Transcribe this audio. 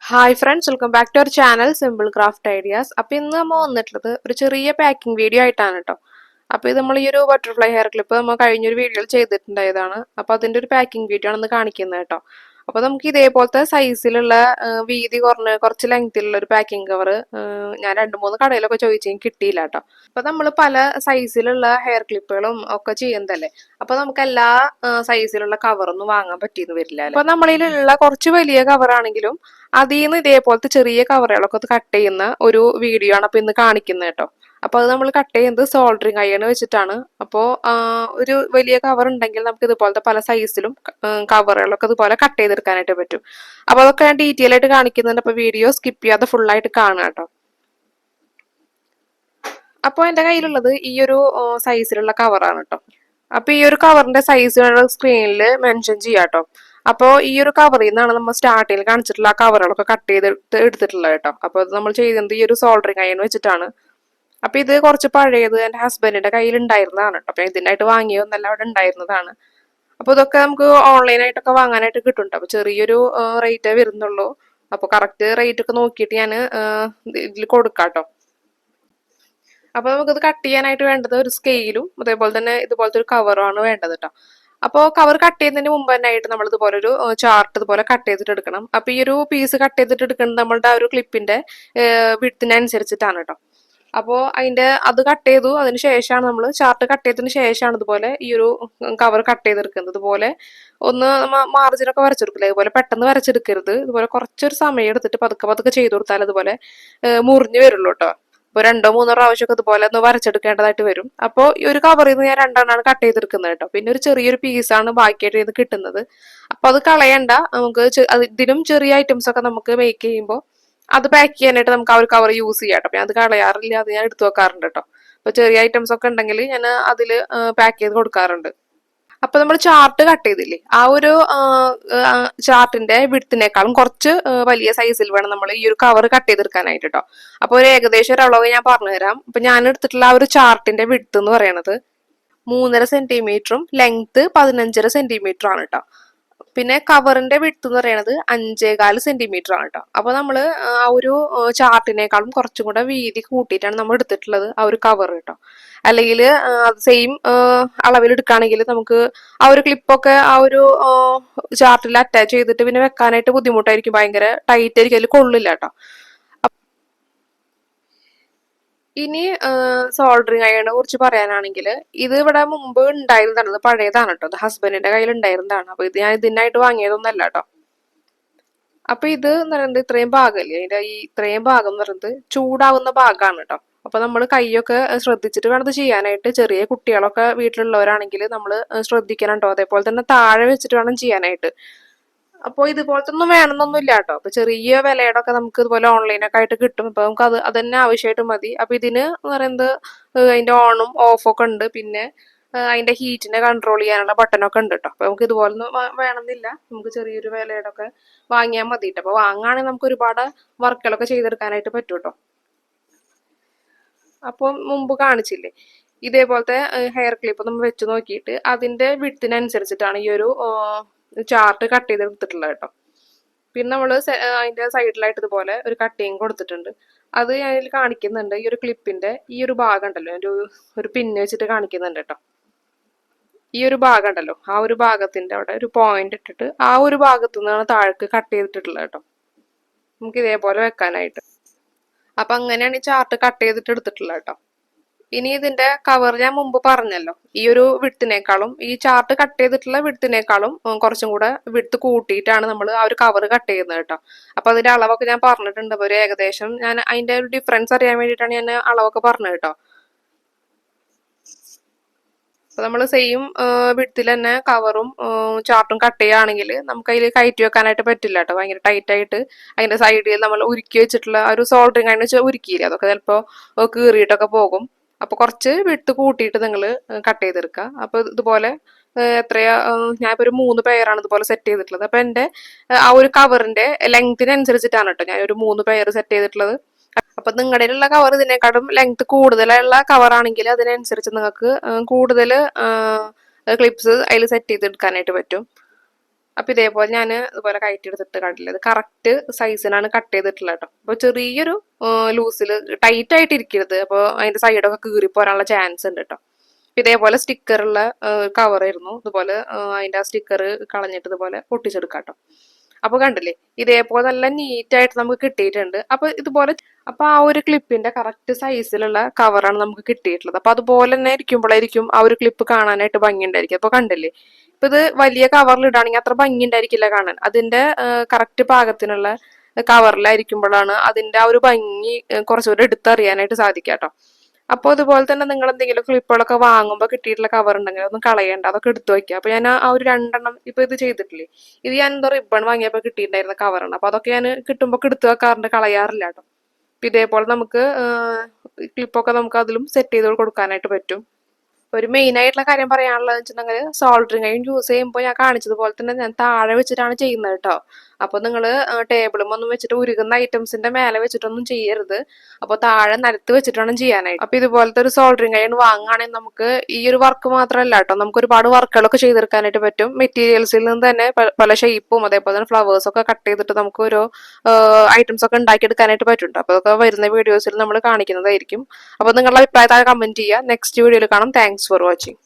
Hi friends, welcome back to our channel Simple Craft Ideas. അപ്പോൾ ഇന്ന് നമ്മൾ വന്നിട്ടുള്ളത് ഒരു ചെറിയ പാക്കിംഗ് വീഡിയോ ആയിട്ടാണ് കേട്ടോ. അപ്പോൾ ഇത് നമ്മൾ ഈ ഒരു ബട്ടർഫ്ലൈ ഹെയർ ക്ലിപ്പ് നമ്മൾ കഴിഞ്ഞൊരു വീഡിയോയിൽ ചെയ്തിട്ടുണ്ടായതാണ്. അപ്പോൾ അതിൻ്റെ ഒരു പാക്കിംഗ് വീഡിയോ ആണ് ഇന്ന് കാണിക്കുന്നത് കേട്ടോ. അപ്പോൾ നമുക്ക് ഇതേപോലത്തെ സൈസിലുള്ള വീതി കുറച്ച് ലെങ്തിലുള്ള ഒരു പാക്കിംഗ് കവർ ഞാൻ 2-3 കടയിലൊക്കെ ചോദിച്ചെങ്കിൽ കിട്ടിയില്ല കേട്ടോ. അപ്പോൾ നമ്മൾ പല സൈസിലുള്ള ഹെയർ ക്ലിപ്പുകളും ഒക്കെ ചെയ്യുന്നതല്ലേ. അപ്പോൾ നമുക്ക് എല്ലാ സൈസിലുള്ള കവറൊന്നും വാങ്ങാൻ പറ്റിയെന്ന് വരില്ല. അപ്പോൾ നമ്മളിലുള്ള കുറച്ച് വലിയ കവറാണെങ്കിലും അതിൽ നിന്ന് ഇതേപോലത്തെ ചെറിയ കവറുകളൊക്കെ കട്ട് ചെയ്യുന്ന ഒരു വീഡിയോ ആണ് അപ്പോൾ ഇന്ന് കാണിക്കുന്നത് കേട്ടോ. അപ്പോൾ അത് നമ്മൾ കട്ട് ചെയ്യുന്നത് സോൾഡറിങ് അയൺ വെച്ചിട്ടാണ്. അപ്പോൾ ഒരു വലിയ കവർ ഉണ്ടെങ്കിൽ നമുക്ക് ഇതുപോലത്തെ പല സൈസിലും കവറുകളൊക്കെ ഇതുപോലെ കട്ട് ചെയ്തെടുക്കാനായിട്ട് പറ്റും. അപ്പോൾ അതൊക്കെ ഞാൻ ഡീറ്റെയിൽ ആയിട്ട് കാണിക്കുന്നുണ്ട്. അപ്പോൾ വീഡിയോ സ്കിപ്പ് ചെയ്യാതെ ഫുള്ളായിട്ട് കാണുക കേട്ടോ. അപ്പോൾ എൻ്റെ കയ്യിലുള്ളത് ഈ ഒരു സൈസിലുള്ള കവറാണ് കേട്ടോ. അപ്പോൾ ഈ ഒരു കവറിന്റെ സൈസ് സ്ക്രീനിൽ മെൻഷൻ ചെയ്യാം കേട്ടോ. അപ്പോൾ ഈ ഒരു കവറിൽ നിന്നാണ് നമ്മൾ സ്റ്റാർട്ടിങ്ങിൽ കാണിച്ചിട്ടുള്ള ആ കവറുകളൊക്കെ കട്ട് ചെയ്തിട്ട് എടുത്തിട്ടുള്ളത് കേട്ടോ. അപ്പോൾ അത് നമ്മൾ ചെയ്യുന്നത് ഈ ഒരു സോൾഡറിങ് അയൺ വെച്ചിട്ടാണ്. അപ്പോൾ ഇത് കുറച്ച് പഴയത് എൻ്റെ ഹസ്ബൻഡിന്റെ കയ്യിൽ ഉണ്ടായിരുന്നതാണ് കേട്ടോ. അപ്പോൾ ഇതിനായിട്ട് വാങ്ങിയതൊന്നല്ല, അവിടെ ഉണ്ടായിരുന്നതാണ്. അപ്പോൾ ഇതൊക്കെ നമുക്ക് ഓൺലൈനായിട്ടൊക്കെ വാങ്ങാനായിട്ട് കിട്ടും. അപ്പോൾ ചെറിയൊരു റേറ്റേ വരുന്നുള്ളൂ. അപ്പോൾ കറക്റ്റ് റേറ്റ് ഒക്കെ നോക്കിയിട്ട് ഞാൻ ഇതിൽ കൊടുക്കാം കേട്ടോ. അപ്പോൾ നമുക്കിത് കട്ട് ചെയ്യാനായിട്ട് വേണ്ടത് ഒരു സ്കെയിലും അതേപോലെ തന്നെ ഇതുപോലത്തെ ഒരു കവറുമാണ് വേണ്ടത് കേട്ടോ. അപ്പോൾ കവർ കട്ട് ചെയ്യുന്നതിന് മുമ്പ് തന്നെ ആയിട്ട് നമ്മൾ ഇതുപോലെ ഒരു ചാർട്ട് ഇതുപോലെ കട്ട് ചെയ്തിട്ട് എടുക്കണം. അപ്പോൾ ഈ ഒരു പീസ് കട്ട് ചെയ്തിട്ട് എടുക്കുന്നത് നമ്മളുടെ ആ ഒരു ക്ലിപ്പിന്റെ വിഡ്ത്തിനനുസരിച്ചിട്ടാണ് കേട്ടോ. അപ്പോൾ അത് കട്ട് ചെയ്തു, അതിന് ശേഷമാണ് നമ്മൾ ചാർട്ട് കട്ട് ചെയ്തതിന് ശേഷമാണ് ഇതുപോലെ ഈ ഒരു കവർ കട്ട് ചെയ്തെടുക്കുന്നത്. ഇതുപോലെ ഒന്ന് മാർജിനൊക്കെ വരച്ചെടുക്കില്ല, ഇതുപോലെ പെട്ടെന്ന് വരച്ചെടുക്കരുത്. ഇതുപോലെ കുറച്ചൊരു സമയം എടുത്തിട്ട് പതുക്കെ പതുക്കെ ചെയ്ത് കൊടുത്താൽ ഇതുപോലെ മുറിഞ്ഞു വരുള്ളൂ കേട്ടോ. ഇപ്പോൾ 2-3 പ്രാവശ്യമൊക്കെ ഇതുപോലെ ഒന്ന് വരച്ചെടുക്കേണ്ടതായിട്ട് വരും. അപ്പോൾ ഈ ഒരു കവറിൽ നിന്ന് ഞാൻ 2 കട്ട് ചെയ്തെടുക്കുന്നത് കേട്ടോ. പിന്നെ ഒരു ചെറിയൊരു പീസാണ് ബാക്കിയായിട്ട് ഇത് കിട്ടുന്നത്. അപ്പോൾ അത് കളയണ്ട. നമുക്ക് ഇതിനും ചെറിയ ഐറ്റംസ് ഒക്കെ നമുക്ക് മേക്ക് ചെയ്യുമ്പോൾ അത് പാക്ക് ചെയ്യാനായിട്ട് നമുക്ക് ആ ഒരു കവർ യൂസ് ചെയ്യാം കേട്ടോ. ഞാൻ അത് കളയാറില്ല, അത് ഞാൻ എടുത്തു വെക്കാറുണ്ട് കേട്ടോ. അപ്പോൾ ചെറിയ ഐറ്റംസ് ഒക്കെ ഉണ്ടെങ്കിൽ ഞാൻ അതിൽ പാക്ക് ചെയ്ത് കൊടുക്കാറുണ്ട്. അപ്പൊ നമ്മൾ ചാർട്ട് കട്ട് ചെയ്തില്ലേ, ആ ഒരു ചാർട്ടിന്റെ വിഡ്ത്തിനേക്കാളും കുറച്ച് വലിയ സൈസിൽ വേണം നമ്മൾ ഈ ഒരു കവർ കട്ട് ചെയ്തെടുക്കാനായിട്ട് കേട്ടോ. അപ്പൊ ഒരു ഏകദേശം ഒരു അളവ് ഞാൻ പറഞ്ഞുതരാം. അപ്പൊ ഞാൻ എടുത്തിട്ടുള്ള ആ ഒരു ചാർട്ടിന്റെ വിഡ്ത്ത് എന്ന് പറയുന്നത് 3.5 സെന്റിമീറ്ററും ലെങ്ത് 15.5 സെന്റിമീറ്റർ ആണ് കേട്ടോ. പിന്നെ കവറിന്റെ വിഡ്ത്ത് എന്ന് പറയുന്നത് 5.25 സെന്റിമീറ്റർ ആണ് കേട്ടോ. അപ്പൊ നമ്മള് ആ ഒരു ചാർട്ടിനേക്കാളും കുറച്ചും കൂടെ വീതി കൂട്ടിയിട്ടാണ് നമ്മൾ എടുത്തിട്ടുള്ളത് ആ ഒരു കവർ കേട്ടോ. അല്ലെങ്കിൽ സെയിം അളവിൽ എടുക്കുകയാണെങ്കിൽ നമുക്ക് ആ ഒരു ക്ലിപ്പൊക്കെ ആ ഒരു ചാർട്ടിൽ അറ്റാച്ച് ചെയ്തിട്ട് പിന്നെ വെക്കാനായിട്ട് ബുദ്ധിമുട്ടായിരിക്കും, ഭയങ്കര ടൈറ്റ് ആയിരിക്കും, അതിൽ കൊള്ളില്ല കേട്ടോ. ഇനി സോൾഡറിങ് അയണിനെ കുറിച്ച് പറയാനാണെങ്കിൽ ഇത് ഇവിടെ മുമ്പ് ഉണ്ടായിരുന്നതാണ്, പഴയതാണ് കേട്ടോ. അത് ഹസ്ബൻഡിന്റെ കയ്യിൽ ഉണ്ടായിരുന്നതാണ്. അപ്പൊ ഇത് ഞാൻ ഇതിനായിട്ട് വാങ്ങിയതൊന്നല്ല കേട്ടോ. അപ്പൊ ഇത് എന്ന് പറയുന്നത് ഇത്രയും ഭാഗമല്ലേ, അതിന്റെ ഈ ഇത്രയും ഭാഗം എന്ന് പറയുന്നത് ചൂടാവുന്ന ഭാഗമാണ് കേട്ടോ. അപ്പൊ നമ്മൾ കൈയൊക്കെ ശ്രദ്ധിച്ചിട്ട് വേണം ഇത് ചെയ്യാനായിട്ട്. ചെറിയ കുട്ടികളൊക്കെ വീട്ടിലുള്ളവരാണെങ്കിൽ നമ്മൾ ശ്രദ്ധിക്കണം കേട്ടോ. അതേപോലെ തന്നെ താഴെ വെച്ചിട്ട് വേണം ചെയ്യാനായിട്ട്. അപ്പോൾ ഇതുപോലത്തെ ഒന്നും വേണമെന്നൊന്നും ഇല്ല കേട്ടോ. അപ്പൊ ചെറിയ വിലയുടെ ഒക്കെ നമുക്ക് ഇതുപോലെ ഓൺലൈനൊക്കെ ആയിട്ട് കിട്ടും. അപ്പൊ നമുക്ക് അത് തന്നെ ആവശ്യമായിട്ട് മതി. അപ്പൊ ഇതിന് എന്ന് പറയുന്നത് അതിന്റെ ഓണും ഓഫും ഒക്കെ ഉണ്ട്. പിന്നെ അതിന്റെ ഹീറ്റിനെ കൺട്രോൾ ചെയ്യാനുള്ള ബട്ടനൊക്കെ ഉണ്ട് കേട്ടോ. അപ്പൊ നമുക്ക് ഇതുപോലൊന്നും വേണമെന്നില്ല, നമുക്ക് ചെറിയൊരു വിലയുടെ ഒക്കെ വാങ്ങിയാൽ മതി കേട്ടോ. അപ്പൊ വാങ്ങുകയാണെങ്കിൽ നമുക്ക് ഒരുപാട് വർക്കുകളൊക്കെ ചെയ്തെടുക്കാനായിട്ട് പറ്റും കേട്ടോ. അപ്പം മുമ്പ് കാണിച്ചില്ലേ ഇതേപോലത്തെ ഹെയർ ക്ലിപ്പ് നമ്മൾ വെച്ച് നോക്കിയിട്ട് അതിന്റെ വിഡ്ത്തിനനുസരിച്ചിട്ടാണ് ഈ ഒരു ചാർട്ട് കട്ട് ചെയ്തെടുത്തിട്ടുള്ളത് കേട്ടോ. പിന്നെ നമ്മൾ അതിന്റെ സൈഡിലായിട്ട് ഇതുപോലെ ഒരു കട്ടിങ് കൊടുത്തിട്ടുണ്ട്. അത് അതിൽ കാണിക്കുന്നുണ്ട്. ഈ ഒരു ക്ലിപ്പിന്റെ ഈ ഒരു ഭാഗം ഉണ്ടല്ലോ, ഒരു പിന്ന് വെച്ചിട്ട് കാണിക്കുന്നുണ്ട് കേട്ടോ. ഈ ഒരു ഭാഗം ഉണ്ടല്ലോ, ആ ഒരു ഭാഗത്തിന്റെ അവിടെ ഒരു പോയിന്റ് ഇട്ടിട്ട് ആ ഒരു ഭാഗത്തു നിന്നാണ് താഴേക്ക് കട്ട് ചെയ്തിട്ടുള്ളത് കേട്ടോ. നമുക്ക് ഇതേപോലെ വെക്കാനായിട്ട്. അപ്പൊ അങ്ങനെയാണ് ഈ ചാർട്ട് കട്ട് ചെയ്തിട്ട് എടുത്തിട്ടുള്ളത് കേട്ടോ. ഇനി ഇതിന്റെ കവർ ഞാൻ മുമ്പ് പറഞ്ഞല്ലോ, ഈ ഒരു വിഡ്ത്തിനേക്കാളും ഈ ചാർട്ട് കട്ട് ചെയ്തിട്ടുള്ള വിഡ്ത്തിനേക്കാളും കുറച്ചും കൂടെ വിഡ്ത്ത് കൂട്ടിയിട്ടാണ് നമ്മൾ ആ ഒരു കവർ കട്ട് ചെയ്യുന്നത് കേട്ടോ. അപ്പൊ അതിന്റെ അളവൊക്കെ ഞാൻ പറഞ്ഞിട്ടുണ്ട്. ഒരു ഏകദേശം ഞാൻ അതിന്റെ ഒരു ഡിഫറൻസ് അറിയാൻ വേണ്ടിയിട്ടാണ് ഞാൻ അളവൊക്കെ പറഞ്ഞത് കേട്ടോ. അപ്പൊ നമ്മൾ സെയിം വിഡ്ത്തിൽ തന്നെ കവറും ചാർട്ടും കട്ട് ചെയ്യുകയാണെങ്കിൽ നമുക്ക് അതിൽ കയറ്റി വെക്കാനായിട്ട് പറ്റില്ല കേട്ടോ. ഭയങ്കര ടൈറ്റ് ആയിട്ട് അതിന്റെ സൈഡിൽ നമ്മൾ ഉരുക്കി വെച്ചിട്ടുള്ള ഒരു സോൾഡറിങ് അതിന് വെച്ചാൽ ഉരുക്കിയില്ല, അതൊക്കെ ചിലപ്പോൾ കീറിയിട്ടൊക്കെ പോകും. അപ്പൊ കുറച്ച് വിട്ട് കൂട്ടിയിട്ട് നിങ്ങൾ കട്ട് ചെയ്തെടുക്കുക. അപ്പൊ ഇതുപോലെ എത്രയാ, ഞാനിപ്പോ ഒരു 3 പെയറാണ് ഇതുപോലെ സെറ്റ് ചെയ്തിട്ടുള്ളത്. അപ്പൊ എന്റെ ആ ഒരു കവറിന്റെ ലെങ്തിനനുസരിച്ചിട്ടാണ് കേട്ടോ ഞാൻ ഒരു 3 പെയർ സെറ്റ് ചെയ്തിട്ടുള്ളത്. അപ്പൊ നിങ്ങളുടെ ഉള്ള കവർ ഇതിനേക്കാളും ലെങ്ത് കൂടുതലുള്ള കവർ ആണെങ്കിൽ അതിനനുസരിച്ച് നിങ്ങൾക്ക് കൂടുതൽ ക്ലിപ്സ് അതിൽ സെറ്റ് ചെയ്തെടുക്കാനായിട്ട് പറ്റും. അപ്പൊ ഇതേപോലെ ഞാൻ ഇതുപോലെ കയറ്റിയെടുത്തിട്ട് കണ്ടില്ല, ഇത് കറക്റ്റ് സൈസിനാണ് കട്ട് ചെയ്തിട്ടുള്ളത് കേട്ടോ. അപ്പൊ ചെറിയൊരു ലൂസിൽ ടൈറ്റ് ആയിട്ട് ഇരിക്കരുത്, അപ്പോൾ അതിന്റെ സൈഡൊക്കെ കീറി പോരാനുള്ള ചാൻസ് ഉണ്ട് കേട്ടോ. ഇതേപോലെ സ്റ്റിക്കറുള്ള കവർ ആയിരുന്നു, ഇതുപോലെ അതിന്റെ ആ സ്റ്റിക്കർ കളഞ്ഞിട്ട് ഇതുപോലെ പൊട്ടിച്ചെടുക്കാം കേട്ടോ. അപ്പൊ കണ്ടില്ലേ, ഇതേപോലെ നല്ല നീറ്റ് ആയിട്ട് നമുക്ക് കിട്ടിയിട്ടുണ്ട്. അപ്പൊ ആ ഒരു ക്ലിപ്പിന്റെ കറക്റ്റ് സൈസിലുള്ള കവറാണ് നമുക്ക് കിട്ടിയിട്ടുള്ളത്. അപ്പൊ അതുപോലെ തന്നെ ഇരിക്കുമ്പോഴായിരിക്കും ആ ഒരു ക്ലിപ്പ് കാണാനായിട്ട് ഭംഗി ഉണ്ടായിരിക്കും. അപ്പൊ കണ്ടില്ലേ, ഇപ്പൊ ഇത് വലിയ കവറിൽ ഇടുകയാണെങ്കിൽ അത്ര ഭംഗി ഉണ്ടായിരിക്കില്ല കാണാൻ. അതിന്റെ കറക്റ്റ് പാകത്തിനുള്ള കവറിലായിരിക്കുമ്പോഴാണ് അതിന്റെ ആ ഒരു ഭംഗി കുറച്ചുകൂടി എടുത്തറിയാനായിട്ട് സാധിക്കുക കേട്ടോ. അപ്പോൾ അതുപോലെ തന്നെ നിങ്ങൾ എന്തെങ്കിലും ക്ലിപ്പുകളൊക്കെ വാങ്ങുമ്പോൾ കിട്ടിയിട്ടുള്ള കവർ ഉണ്ടെങ്കിൽ അതൊന്നും കളയണ്ട, അതൊക്കെ എടുത്തു വെക്കുക. അപ്പൊ ഞാൻ ആ ഒരു 2 ഇപ്പൊ ഇത് ചെയ്തിട്ടില്ലേ, ഇത് ഞാൻ എന്തോ റിബൺ വാങ്ങിയപ്പോൾ കിട്ടിയിട്ടുണ്ടായിരുന്ന കവറാണ്. അപ്പൊ അതൊക്കെ ഞാൻ കിട്ടുമ്പോൾ എടുത്തു വെക്കാറുണ്ട്, കളയാറില്ല കേട്ടോ. അപ്പൊ ഇതേപോലെ നമുക്ക് ക്ലിപ്പൊക്കെ നമുക്ക് അതിലും സെറ്റ് ചെയ്ത് കൊടുക്കാനായിട്ട് പറ്റും. ഒരു മെയിൻ ആയിട്ടുള്ള കാര്യം പറയാനുള്ളത് വെച്ചിട്ടുണ്ടെങ്കിൽ സോൾഡറിങ് അയൺ യൂസ് ചെയ്യുമ്പോൾ ഞാൻ കാണിച്ചതുപോലെ തന്നെ ഞാൻ താഴെ വെച്ചിട്ടാണ് ചെയ്യുന്നത് കേട്ടോ. അപ്പൊ നിങ്ങൾ ടേബിളും ഒന്നും വെച്ചിട്ട് ഉരുകുന്ന ഐറ്റംസിന്റെ മേലെ വെച്ചിട്ടൊന്നും ചെയ്യരുത്. അപ്പൊ താഴെ നിലത്ത് വെച്ചിട്ട് വേണം ചെയ്യാനായിട്ട്. അപ്പൊ ഇതുപോലത്തെ ഒരു സോൾഡറിങ് അയൺ വാങ്ങുകയാണെങ്കിൽ നമുക്ക് ഈ ഒരു വർക്ക് മാത്രമല്ല കേട്ടോ, നമുക്ക് ഒരുപാട് വർക്കുകളൊക്കെ ചെയ്തെടുക്കാനായിട്ട് പറ്റും. മെറ്റീരിയൽസിൽ നിന്ന് തന്നെ പല ഷേപ്പും അതേപോലെ തന്നെ ഫ്ലവേഴ്സ് ഒക്കെ കട്ട് ചെയ്തിട്ട് നമുക്ക് ഓരോ ഐറ്റംസ് ഒക്കെ ഉണ്ടാക്കിയെടുക്കാനായിട്ട് പറ്റും. അപ്പൊ അതൊക്കെ വരുന്ന വീഡിയോസിൽ നമ്മൾ കാണിക്കുന്നതായിരിക്കും. അപ്പൊ നിങ്ങളുടെ അഭിപ്രായത്താഴെ കമന്റ് ചെയ്യുക. നെക്സ്റ്റ് വീഡിയോയിൽ കാണാം. Thanks for watching.